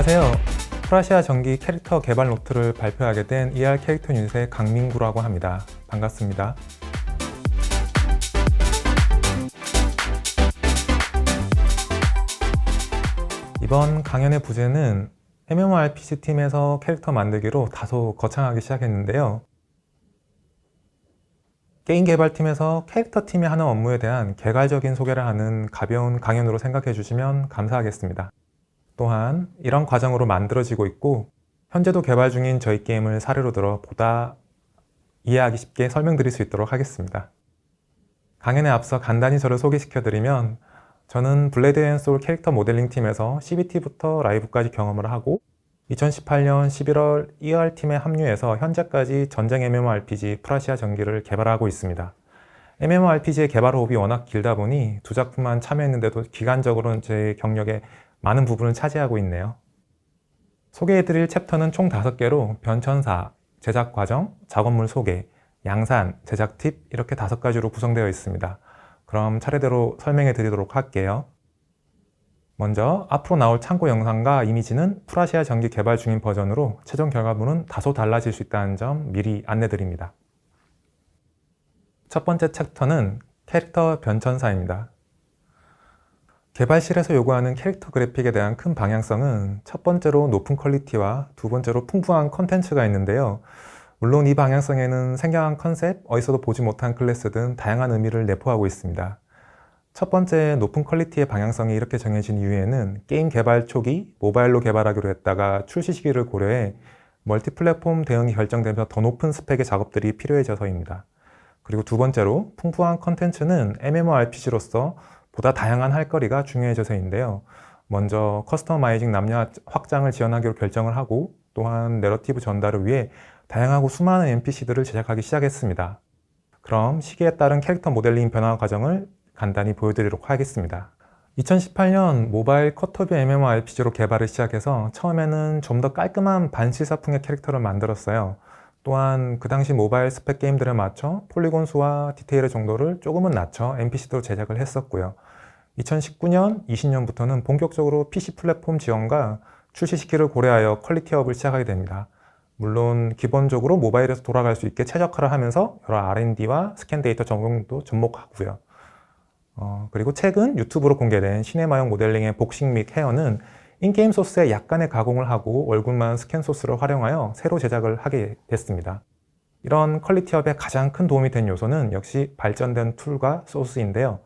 안녕하세요. 프라시아 전기 캐릭터 개발 노트를 발표하게 된 ER 캐릭터 유닛의 강민구라고 합니다. 반갑습니다. 이번 강연의 부제는 MMORPG 팀에서 캐릭터 만들기로 다소 거창하게 시작했는데요. 게임 개발팀에서 캐릭터 팀이 하는 업무에 대한 개괄적인 소개를 하는 가벼운 강연으로 생각해 주시면 감사하겠습니다. 또한 이런 과정으로 만들어지고 있고 현재도 개발 중인 저희 게임을 사례로 들어 보다 이해하기 쉽게 설명드릴 수 있도록 하겠습니다. 강연에 앞서 간단히 저를 소개시켜드리면 저는 블레이드 앤 소울 캐릭터 모델링 팀에서 CBT부터 라이브까지 경험을 하고 2018년 11월 ER팀에 합류해서 현재까지 전쟁 MMORPG 프라시아 전기를 개발하고 있습니다. MMORPG의 개발 호흡이 워낙 길다 보니 두 작품만 참여했는데도 기간적으로는 제 경력의 많은 부분을 차지하고 있네요. 소개해드릴 챕터는 총 5개로 변천사, 제작 과정, 작업물 소개, 양산, 제작 팁 이렇게 5가지로 구성되어 있습니다. 그럼 차례대로 설명해 드리도록 할게요. 먼저 앞으로 나올 참고 영상과 이미지는 프라시아 전기 개발 중인 버전으로 최종 결과물은 다소 달라질 수 있다는 점 미리 안내드립니다. 첫 번째 챕터는 캐릭터 변천사입니다. 개발실에서 요구하는 캐릭터 그래픽에 대한 큰 방향성은 첫 번째로 높은 퀄리티와 두 번째로 풍부한 컨텐츠가 있는데요. 물론 이 방향성에는 생경한 컨셉, 어디서도 보지 못한 클래스 등 다양한 의미를 내포하고 있습니다. 첫 번째 높은 퀄리티의 방향성이 이렇게 정해진 이유에는 게임 개발 초기 모바일로 개발하기로 했다가 출시 시기를 고려해 멀티플랫폼 대응이 결정되면서 더 높은 스펙의 작업들이 필요해져서입니다. 그리고 두 번째로 풍부한 컨텐츠는 MMORPG로서 보다 다양한 할 거리가 중요해져서인데요. 먼저 커스터마이징 남녀 확장을 지원하기로 결정을 하고 또한 내러티브 전달을 위해 다양하고 수많은 NPC들을 제작하기 시작했습니다. 그럼 시기에 따른 캐릭터 모델링 변화 과정을 간단히 보여드리도록 하겠습니다. 2018년 모바일 컷오프 MMORPG로 개발을 시작해서 처음에는 좀 더 깔끔한 반시사풍의 캐릭터를 만들었어요. 또한 그 당시 모바일 스펙 게임들에 맞춰 폴리곤 수와 디테일의 정도를 조금은 낮춰 NPC도 제작을 했었고요. 2019년, 20년부터는 본격적으로 PC 플랫폼 지원과 출시 시기를 고려하여 퀄리티업을 시작하게 됩니다. 물론 기본적으로 모바일에서 돌아갈 수 있게 최적화를 하면서 여러 R&D와 스캔 데이터 적용도 접목하고요. 그리고 최근 유튜브로 공개된 시네마용 모델링의 복식 및 헤어는 인게임 소스에 약간의 가공을 하고 얼굴만 스캔 소스를 활용하여 새로 제작을 하게 됐습니다. 이런 퀄리티업에 가장 큰 도움이 된 요소는 역시 발전된 툴과 소스인데요.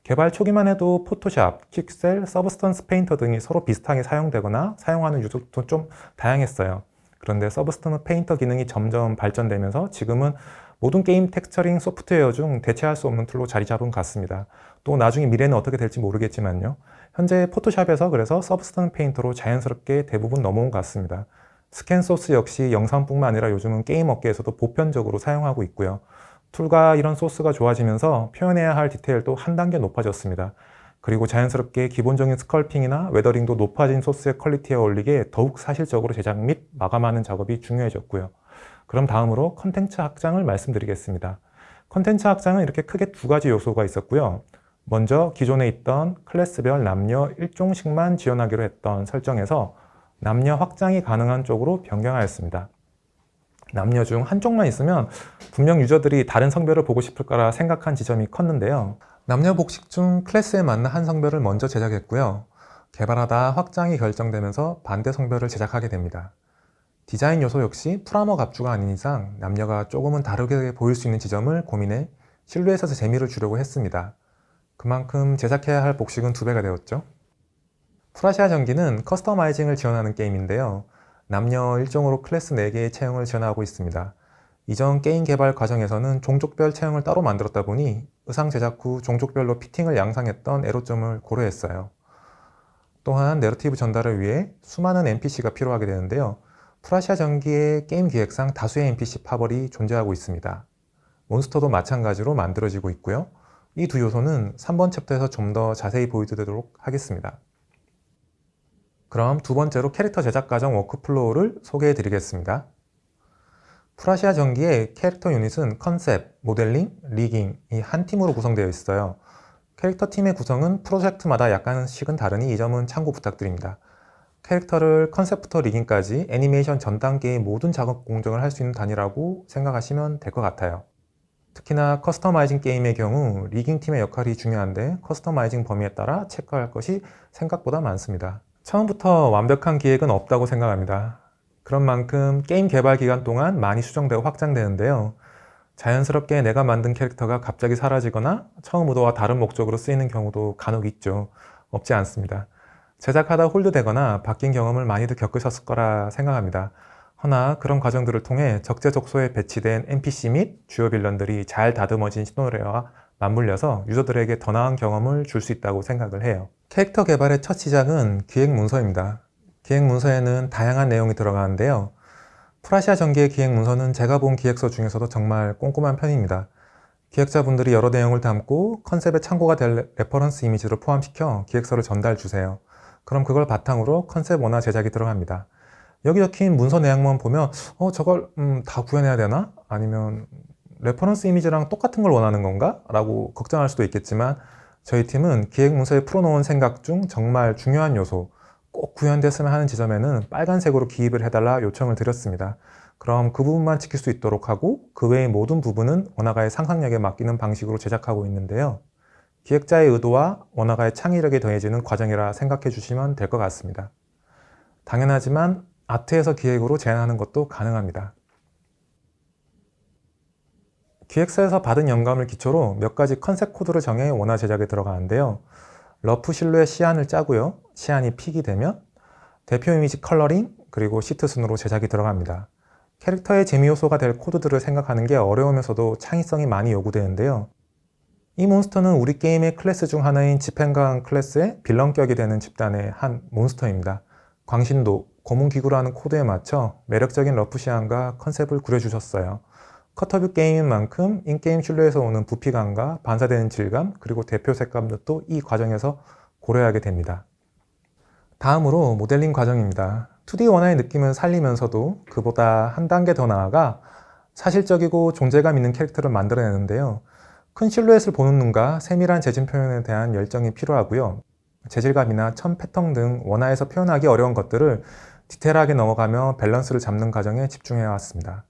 개발 초기만 해도 포토샵, 퀵셀, 서브스턴스 페인터 등이 서로 비슷하게 사용되거나 사용하는 유저도 좀 다양했어요. 그런데 서브스턴스 페인터 기능이 점점 발전되면서 지금은 모든 게임 텍스처링 소프트웨어 중 대체할 수 없는 툴로 자리 잡은 것 같습니다. 또 나중에 미래는 어떻게 될지 모르겠지만요. 현재 포토샵에서 그래서 서브스턴스 페인터로 자연스럽게 대부분 넘어온 것 같습니다. 스캔 소스 역시 영상뿐만 아니라 요즘은 게임 업계에서도 보편적으로 사용하고 있고요. 툴과 이런 소스가 좋아지면서 표현해야 할 디테일도 한 단계 높아졌습니다. 그리고 자연스럽게 기본적인 스컬핑이나 웨더링도 높아진 소스의 퀄리티에 어울리게 더욱 사실적으로 제작 및 마감하는 작업이 중요해졌고요. 그럼 다음으로 컨텐츠 확장을 말씀드리겠습니다. 컨텐츠 확장은 이렇게 크게 2가지 요소가 있었고요. 먼저 기존에 있던 클래스별 남녀 1종씩만 지원하기로 했던 설정에서 남녀 확장이 가능한 쪽으로 변경하였습니다. 남녀 중 한쪽만 있으면 분명 유저들이 다른 성별을 보고 싶을 거라 생각한 지점이 컸는데요. 남녀 복식 중 클래스에 맞는 한 성별을 먼저 제작했고요. 개발하다 확장이 결정되면서 반대 성별을 제작하게 됩니다. 디자인 요소 역시 프라모 갑주가 아닌 이상 남녀가 조금은 다르게 보일 수 있는 지점을 고민해 실루엣에서 재미를 주려고 했습니다. 그만큼 제작해야 할 복식은 2배가 되었죠. 프라시아 전기는 커스터마이징을 지원하는 게임인데요. 남녀 1종으로 클래스 4개의 체형을 지원하고 있습니다. 이전 게임 개발 과정에서는 종족별 체형을 따로 만들었다 보니 의상 제작 후 종족별로 피팅을 양상했던 애로점을 고려했어요. 또한 내러티브 전달을 위해 수많은 NPC가 필요하게 되는데요. 프라시아 전기의 게임 기획상 다수의 NPC 파벌이 존재하고 있습니다. 몬스터도 마찬가지로 만들어지고 있고요. 이 2 요소는 3번 챕터에서 좀 더 자세히 보여드리도록 하겠습니다. 그럼 2번째로 캐릭터 제작 과정 워크플로우를 소개해 드리겠습니다. 프라시아 전기의 캐릭터 유닛은 컨셉, 모델링, 리깅 이 한 팀으로 구성되어 있어요. 캐릭터 팀의 구성은 프로젝트마다 약간씩은 다르니 이 점은 참고 부탁드립니다. 캐릭터를 컨셉부터 리깅까지 애니메이션 전 단계의 모든 작업 공정을 할 수 있는 단위라고 생각하시면 될 것 같아요. 특히나 커스터마이징 게임의 경우 리깅 팀의 역할이 중요한데 커스터마이징 범위에 따라 체크할 것이 생각보다 많습니다. 처음부터 완벽한 기획은 없다고 생각합니다. 그런 만큼 게임 개발 기간 동안 많이 수정되고 확장되는데요. 자연스럽게 내가 만든 캐릭터가 갑자기 사라지거나 처음 의도와 다른 목적으로 쓰이는 경우도 간혹 있죠. 없지 않습니다. 제작하다 홀드되거나 바뀐 경험을 많이들 겪으셨을 거라 생각합니다. 허나 그런 과정들을 통해 적재적소에 배치된 NPC 및 주요 빌런들이 잘 다듬어진 시나리오와 맞물려서 유저들에게 더 나은 경험을 줄 수 있다고 생각을 해요. 캐릭터 개발의 첫 시작은 기획 문서입니다. 기획 문서에는 다양한 내용이 들어가는데요. 프라시아 전기의 기획 문서는 제가 본 기획서 중에서도 정말 꼼꼼한 편입니다. 기획자분들이 여러 내용을 담고 컨셉에 참고가 될 레퍼런스 이미지를 포함시켜 기획서를 전달 주세요. 그럼 그걸 바탕으로 컨셉 원화 제작이 들어갑니다. 여기 적힌 문서 내용만 보면 저걸 다 구현해야 되나? 아니면 레퍼런스 이미지랑 똑같은 걸 원하는 건가? 라고 걱정할 수도 있겠지만 저희 팀은 기획 문서에 풀어놓은 생각 중 정말 중요한 요소, 꼭 구현됐으면 하는 지점에는 빨간색으로 기입을 해달라 요청을 드렸습니다. 그럼 그 부분만 지킬 수 있도록 하고 그 외의 모든 부분은 원화가의 상상력에 맡기는 방식으로 제작하고 있는데요. 기획자의 의도와 원화가의 창의력이 더해지는 과정이라 생각해 주시면 될 것 같습니다. 당연하지만 아트에서 기획으로 제안하는 것도 가능합니다. 기획서에서 받은 영감을 기초로 몇 가지 컨셉 코드를 정해 원화 제작에 들어가는데요. 러프 실루엣 시안을 짜고요. 시안이 픽이 되면 대표 이미지 컬러링 그리고 시트 순으로 제작이 들어갑니다. 캐릭터의 재미 요소가 될 코드들을 생각하는 게 어려우면서도 창의성이 많이 요구되는데요. 이 몬스터는 우리 게임의 클래스 중 하나인 집행관 클래스의 빌런격이 되는 집단의 한 몬스터입니다. 광신도, 고문기구라는 코드에 맞춰 매력적인 러프 시안과 컨셉을 그려주셨어요. 커터뷰 게임인 만큼 인게임 실루에서 오는 부피감과 반사되는 질감 그리고 대표 색감도 이 과정에서 고려하게 됩니다. 다음으로 모델링 과정입니다. 2D 원화의 느낌을 살리면서도 그보다 한 단계 더 나아가 사실적이고 존재감 있는 캐릭터를 만들어내는데요. 큰 실루엣을 보는 눈과 세밀한 재진 표현에 대한 열정이 필요하고요. 재질감이나 천 패턴 등 원화에서 표현하기 어려운 것들을 디테일하게 넘어가며 밸런스를 잡는 과정에 집중해 왔습니다.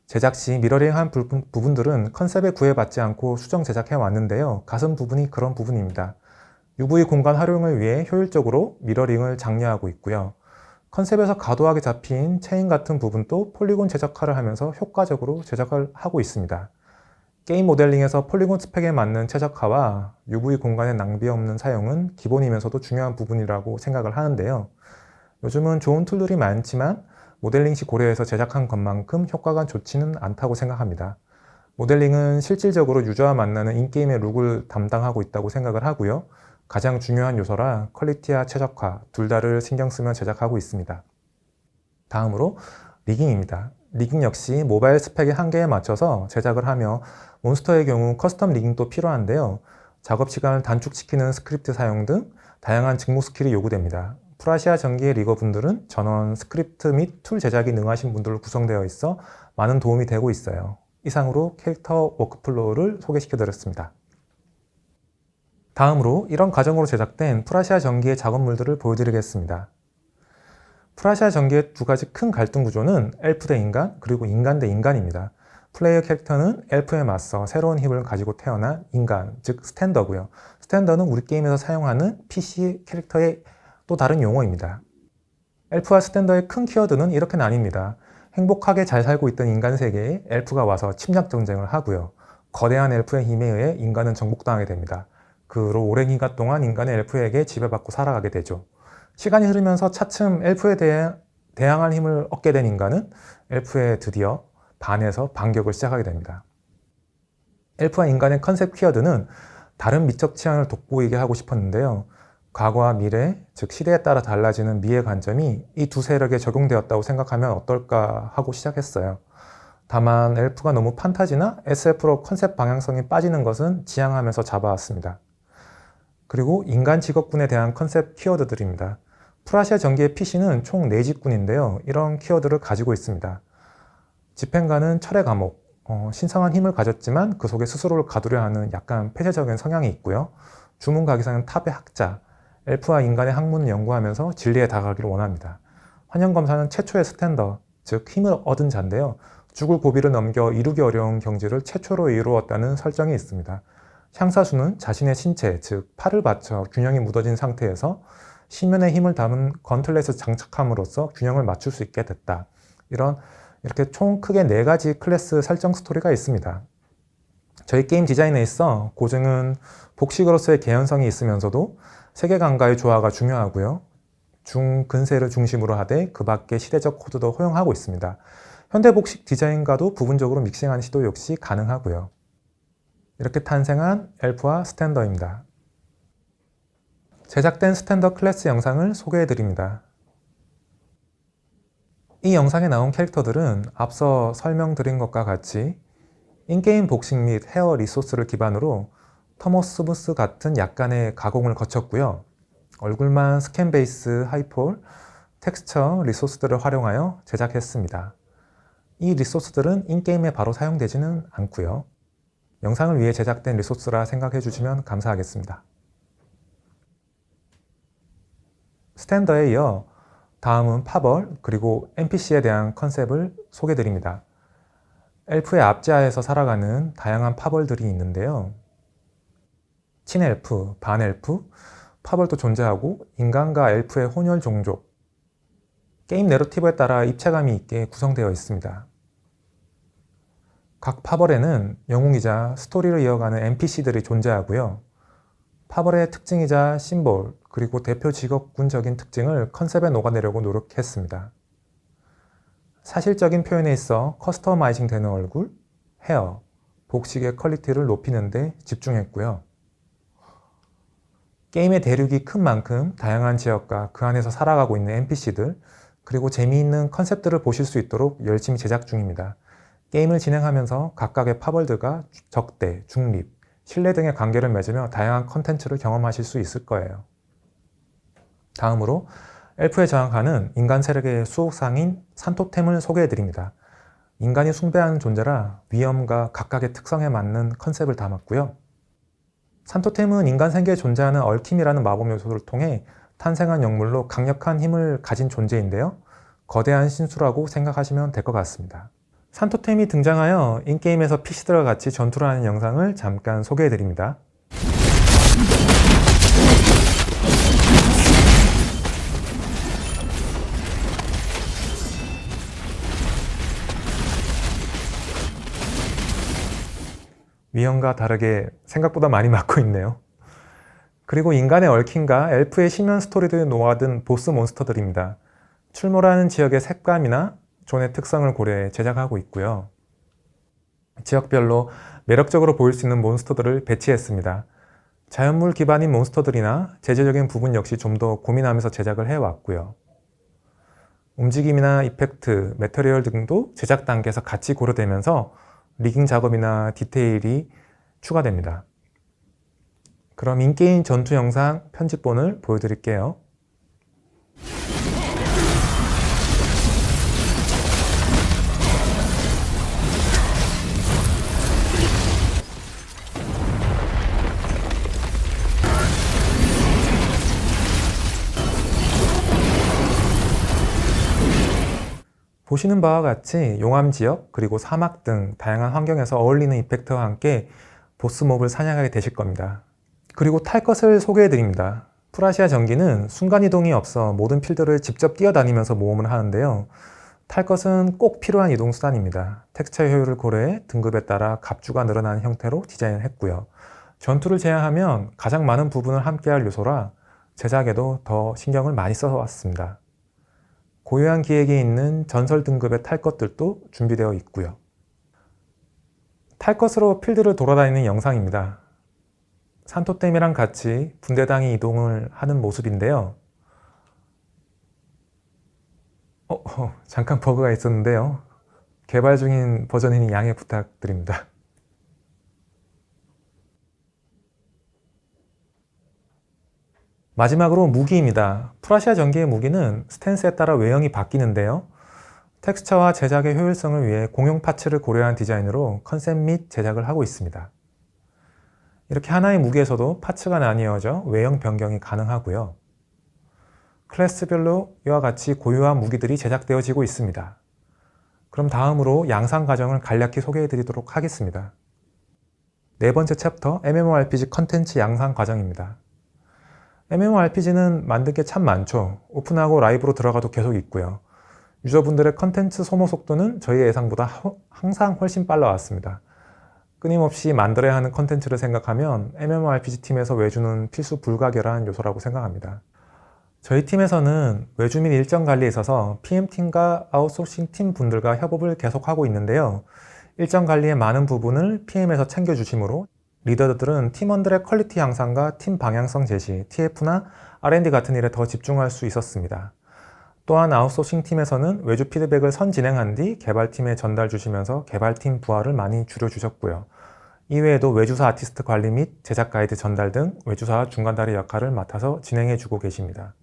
제작 시 미러링한 부분들은 컨셉에 구애받지 않고 수정 제작해 왔는데요. 가슴 부분이 그런 부분입니다. UV 공간 활용을 위해 효율적으로 미러링을 장려하고 있고요. 컨셉에서 과도하게 잡힌 체인 같은 부분도 폴리곤 제작화를 하면서 효과적으로 제작을 하고 있습니다. 게임 모델링에서 폴리곤 스펙에 맞는 최적화와 UV 공간의 낭비 없는 사용은 기본이면서도 중요한 부분이라고 생각을 하는데요. 요즘은 좋은 툴들이 많지만 모델링 시 고려해서 제작한 것만큼 효과가 좋지는 않다고 생각합니다. 모델링은 실질적으로 유저와 만나는 인게임의 룩을 담당하고 있다고 생각을 하고요. 가장 중요한 요소라 퀄리티와 최적화 둘 다를 신경 쓰며 제작하고 있습니다. 다음으로 리깅입니다. 리깅 역시 모바일 스펙의 한계에 맞춰서 제작을 하며 몬스터의 경우 커스텀 리깅도 필요한데요. 작업 시간을 단축시키는 스크립트 사용 등 다양한 직무 스킬이 요구됩니다. 프라시아 전기의 리거분들은 전원 스크립트 및 툴 제작이 능하신 분들로 구성되어 있어 많은 도움이 되고 있어요. 이상으로 캐릭터 워크플로우를 소개시켜 드렸습니다. 다음으로 이런 과정으로 제작된 프라시아 전기의 작업물들을 보여드리겠습니다. 프라시아 전기의 두 가지 큰 갈등 구조는 엘프 대 인간 그리고 인간 대 인간입니다. 플레이어 캐릭터는 엘프에 맞서 새로운 힘을 가지고 태어난 인간, 즉 스탠더고요. 스탠더는 우리 게임에서 사용하는 PC 캐릭터의 또 다른 용어입니다. 엘프와 스탠더의 큰 키워드는 이렇게 나뉩니다. 행복하게 잘 살고 있던 인간 세계에 엘프가 와서 침략 전쟁을 하고요. 거대한 엘프의 힘에 의해 인간은 정복당하게 됩니다. 그 후로 오랜 기간 동안 인간은 엘프에게 지배받고 살아가게 되죠. 시간이 흐르면서 차츰 엘프에 대해 대항할 힘을 얻게 된 인간은 엘프에 드디어 반해서 반격을 시작하게 됩니다. 엘프와 인간의 컨셉 키워드는 다른 미적 취향을 돋보이게 하고 싶었는데요. 과거와 미래, 즉 시대에 따라 달라지는 미의 관점이 이 두 세력에 적용되었다고 생각하면 어떨까 하고 시작했어요. 다만 엘프가 너무 판타지나 SF로 컨셉 방향성이 빠지는 것은 지양하면서 잡아왔습니다. 그리고 인간 직업군에 대한 컨셉 키워드들입니다. 프라시아 전기의 PC는 총 4직군인데요. 이런 키워드를 가지고 있습니다. 집행관은 철의 감옥, 신성한 힘을 가졌지만 그 속에 스스로를 가두려 하는 약간 폐쇄적인 성향이 있고요. 주문가기사는 탑의 학자, 엘프와 인간의 학문을 연구하면서 진리에 다가가기를 원합니다. 환영검사는 최초의 스탠더, 즉 힘을 얻은 자인데요. 죽을 고비를 넘겨 이루기 어려운 경지를 최초로 이루었다는 설정이 있습니다. 향사수는 자신의 신체, 즉 팔을 받쳐 균형이 무너진 상태에서 심연의 힘을 담은 건틀렛을 장착함으로써 균형을 맞출 수 있게 됐다. 이렇게 총 크게 4가지 클래스 설정 스토리가 있습니다. 저희 게임 디자인에 있어 고증은 복식으로서의 개연성이 있으면서도 세계관과의 조화가 중요하고요. 중근세를 중심으로 하되 그 밖의 시대적 코드도 허용하고 있습니다. 현대 복식 디자인과도 부분적으로 믹싱한 시도 역시 가능하고요. 이렇게 탄생한 엘프와 스탠더입니다. 제작된 스탠더 클래스 영상을 소개해드립니다. 이 영상에 나온 캐릭터들은 앞서 설명드린 것과 같이 인게임 복식 및 헤어 리소스를 기반으로 터모스무스 같은 약간의 가공을 거쳤고요. 얼굴만 스캔 베이스, 하이폴, 텍스처 리소스들을 활용하여 제작했습니다. 이 리소스들은 인게임에 바로 사용되지는 않고요. 영상을 위해 제작된 리소스라 생각해 주시면 감사하겠습니다. 스탠더에 이어 다음은 파벌 그리고 NPC에 대한 컨셉을 소개드립니다. 엘프의 앞지하에서 살아가는 다양한 파벌들이 있는데요. 친엘프, 반엘프, 파벌도 존재하고 인간과 엘프의 혼혈 종족, 게임 내러티브에 따라 입체감이 있게 구성되어 있습니다. 각 파벌에는 영웅이자 스토리를 이어가는 NPC들이 존재하고요. 파벌의 특징이자 심볼, 그리고 대표 직업군적인 특징을 컨셉에 녹아내려고 노력했습니다. 사실적인 표현에 있어 커스터마이징 되는 얼굴, 헤어, 복식의 퀄리티를 높이는 데 집중했고요. 게임의 대륙이 큰 만큼 다양한 지역과 그 안에서 살아가고 있는 NPC들, 그리고 재미있는 컨셉들을 보실 수 있도록 열심히 제작 중입니다. 게임을 진행하면서 각각의 파벌들과 적대, 중립, 신뢰 등의 관계를 맺으며 다양한 컨텐츠를 경험하실 수 있을 거예요. 다음으로 엘프에 저항하는 인간 세력의 수호상인 산토템을 소개해드립니다. 인간이 숭배하는 존재라 위험과 각각의 특성에 맞는 컨셉을 담았고요. 산토템은 인간 생계에 존재하는 얽힘이라는 마법 요소를 통해 탄생한 영물로 강력한 힘을 가진 존재인데요. 거대한 신수라고 생각하시면 될 것 같습니다. 산토템이 등장하여 인게임에서 PC들과 같이 전투를 하는 영상을 잠깐 소개해드립니다. 위험과 다르게 생각보다 많이 맞고 있네요. 그리고 인간의 얽힘과 엘프의 심연 스토리들이 녹아든 보스 몬스터들입니다. 출몰하는 지역의 색감이나 존의 특성을 고려해 제작하고 있고요. 지역별로 매력적으로 보일 수 있는 몬스터들을 배치했습니다. 자연물 기반인 몬스터들이나 제재적인 부분 역시 좀 더 고민하면서 제작을 해왔고요. 움직임이나 이펙트, 매터리얼 등도 제작 단계에서 같이 고려되면서 리깅 작업이나 디테일이 추가됩니다. 그럼 인게임 전투 영상 편집본을 보여드릴게요. 보시는 바와 같이 용암 지역 그리고 사막 등 다양한 환경에서 어울리는 이펙트와 함께 보스몹을 사냥하게 되실 겁니다. 그리고 탈 것을 소개해 드립니다. 프라시아 전기는 순간이동이 없어 모든 필드를 직접 뛰어다니면서 모험을 하는데요. 탈 것은 꼭 필요한 이동수단입니다. 텍스처 효율을 고려해 등급에 따라 갑주가 늘어나는 형태로 디자인을 했고요. 전투를 제한하면 가장 많은 부분을 함께할 요소라 제작에도 더 신경을 많이 써서 왔습니다. 고유한 기획에 있는 전설 등급의 탈 것들도 준비되어 있고요. 탈 것으로 필드를 돌아다니는 영상입니다. 산토댐이랑 같이 분대당이 이동을 하는 모습인데요. 잠깐 버그가 있었는데요. 개발 중인 버전이니 양해 부탁드립니다. 마지막으로 무기입니다. 프라시아 전기의 무기는 스탠스에 따라 외형이 바뀌는데요. 텍스처와 제작의 효율성을 위해 공용 파츠를 고려한 디자인으로 컨셉 및 제작을 하고 있습니다. 이렇게 하나의 무기에서도 파츠가 나뉘어져 외형 변경이 가능하고요. 클래스별로 이와 같이 고유한 무기들이 제작되어지고 있습니다. 그럼 다음으로 양산 과정을 간략히 소개해 드리도록 하겠습니다. 네 번째 챕터 MMORPG 컨텐츠 양산 과정입니다. MMORPG는 만든 게 참 많죠. 오픈하고 라이브로 들어가도 계속 있고요. 유저분들의 컨텐츠 소모 속도는 저희 예상보다 항상 훨씬 빨라왔습니다. 끊임없이 만들어야 하는 컨텐츠를 생각하면 MMORPG 팀에서 외주는 필수 불가결한 요소라고 생각합니다. 저희 팀에서는 외주 및 일정 관리에 있어서 PM팀과 아웃소싱 팀 분들과 협업을 계속하고 있는데요. 일정 관리의 많은 부분을 PM에서 챙겨주시므로 리더들은 팀원들의 퀄리티 향상과 팀 방향성 제시, TF나 R&D 같은 일에 더 집중할 수 있었습니다. 또한 아웃소싱 팀에서는 외주 피드백을 선진행한 뒤 개발팀에 전달 주시면서 개발팀 부하를 많이 줄여주셨고요. 이외에도 외주사 아티스트 관리 및 제작 가이드 전달 등 외주사 중간다리 역할을 맡아서 진행해주고 계십니다.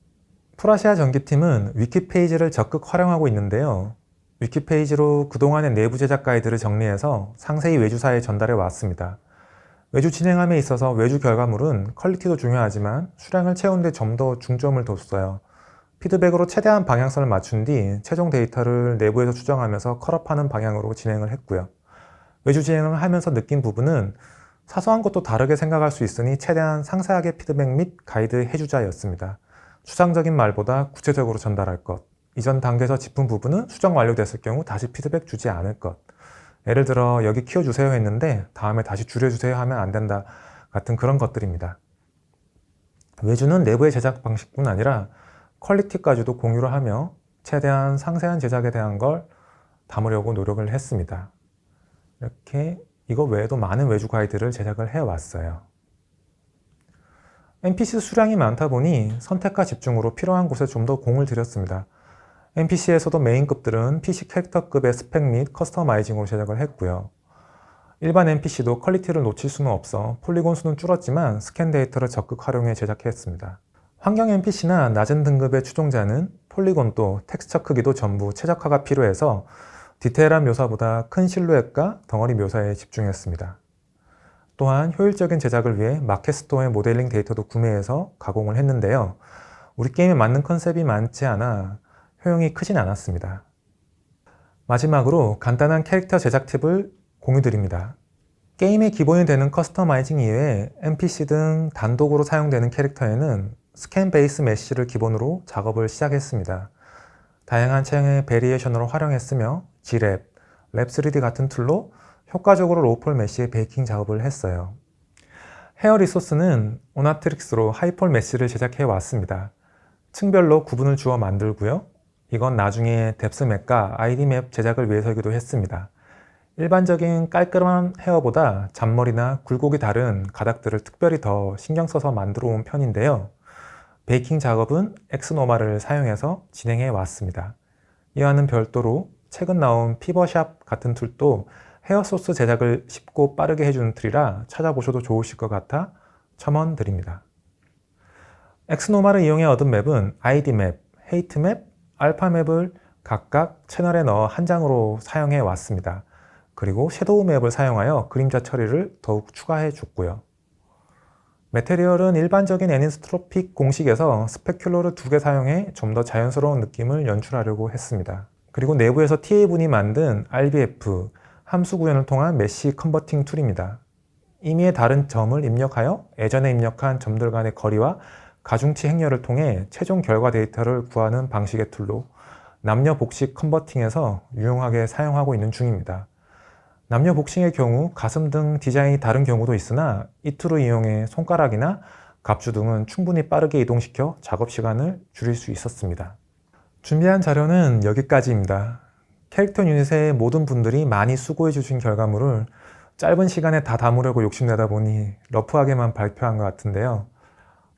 프라시아 전기팀은 위키페이지를 적극 활용하고 있는데요. 위키페이지로 그동안의 내부 제작 가이드를 정리해서 상세히 외주사에 전달해 왔습니다. 외주 진행함에 있어서 외주 결과물은 퀄리티도 중요하지만 수량을 채우는 데 좀 더 중점을 뒀어요. 피드백으로 최대한 방향성을 맞춘 뒤 최종 데이터를 내부에서 추정하면서 컬업하는 방향으로 진행을 했고요. 외주 진행을 하면서 느낀 부분은 사소한 것도 다르게 생각할 수 있으니 최대한 상세하게 피드백 및 가이드 해주자였습니다. 추상적인 말보다 구체적으로 전달할 것, 이전 단계에서 짚은 부분은 수정 완료됐을 경우 다시 피드백 주지 않을 것, 예를 들어 여기 키워주세요 했는데 다음에 다시 줄여주세요 하면 안 된다 같은 그런 것들입니다. 외주는 내부의 제작 방식뿐 아니라 퀄리티까지도 공유를 하며 최대한 상세한 제작에 대한 걸 담으려고 노력을 했습니다. 이렇게 이거 외에도 많은 외주 가이드를 제작을 해왔어요. NPC 수량이 많다 보니 선택과 집중으로 필요한 곳에 좀 더 공을 들였습니다. NPC에서도 메인급들은 PC 캐릭터급의 스펙 및 커스터마이징으로 제작을 했고요. 일반 NPC도 퀄리티를 놓칠 수는 없어 폴리곤 수는 줄었지만 스캔 데이터를 적극 활용해 제작했습니다. 환경 NPC나 낮은 등급의 추종자는 폴리곤도 텍스처 크기도 전부 최적화가 필요해서 디테일한 묘사보다 큰 실루엣과 덩어리 묘사에 집중했습니다. 또한 효율적인 제작을 위해 마켓스토어의 모델링 데이터도 구매해서 가공을 했는데요. 우리 게임에 맞는 컨셉이 많지 않아 효용이 크진 않았습니다. 마지막으로 간단한 캐릭터 제작 팁을 공유드립니다. 게임의 기본이 되는 커스터마이징 이외에 NPC 등 단독으로 사용되는 캐릭터에는 스캔 베이스 메쉬를 기본으로 작업을 시작했습니다. 다양한 체형의 베리에이션으로 활용했으며 G랩, 랩3D 같은 툴로 효과적으로 로우폴 메쉬의 베이킹 작업을 했어요. 헤어 리소스는 오나트릭스로 하이폴 메쉬를 제작해 왔습니다. 층별로 구분을 주어 만들고요. 이건 나중에 뎁스맵과 아이디맵 제작을 위해서이기도 했습니다. 일반적인 깔끔한 헤어보다 잔머리나 굴곡이 다른 가닥들을 특별히 더 신경 써서 만들어 온 편인데요. 베이킹 작업은 엑스노마를 사용해서 진행해 왔습니다. 이와는 별도로 최근 나온 피버샵 같은 툴도 헤어 소스 제작을 쉽고 빠르게 해주는 툴이라 찾아보셔도 좋으실 것 같아 첨언드립니다. 엑스노마를 이용해 얻은 맵은 아이디맵, 헤이트맵, 알파맵을 각각 채널에 넣어 한 장으로 사용해 왔습니다. 그리고 섀도우 맵을 사용하여 그림자 처리를 더욱 추가해 줬고요. 매테리얼은 일반적인 애니스트로픽 공식에서 스페큘러를 2개 사용해 좀 더 자연스러운 느낌을 연출하려고 했습니다. 그리고 내부에서 TA분이 만든 RBF, 함수 구현을 통한 메쉬 컨버팅 툴입니다. 임의의 다른 점을 입력하여 예전에 입력한 점들 간의 거리와 가중치 행렬을 통해 최종 결과 데이터를 구하는 방식의 툴로 남녀 복식 컨버팅에서 유용하게 사용하고 있는 중입니다. 남녀 복싱의 경우 가슴 등 디자인이 다른 경우도 있으나 이 툴을 이용해 손가락이나 갑주 등은 충분히 빠르게 이동시켜 작업 시간을 줄일 수 있었습니다. 준비한 자료는 여기까지입니다. 캐릭터 유닛의 모든 분들이 많이 수고해 주신 결과물을 짧은 시간에 다 담으려고 욕심내다 보니 러프하게만 발표한 것 같은데요.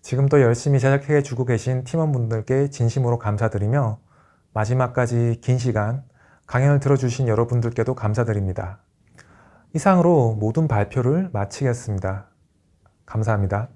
지금도 열심히 제작해 주고 계신 팀원분들께 진심으로 감사드리며 마지막까지 긴 시간 강연을 들어주신 여러분들께도 감사드립니다. 이상으로 모든 발표를 마치겠습니다. 감사합니다.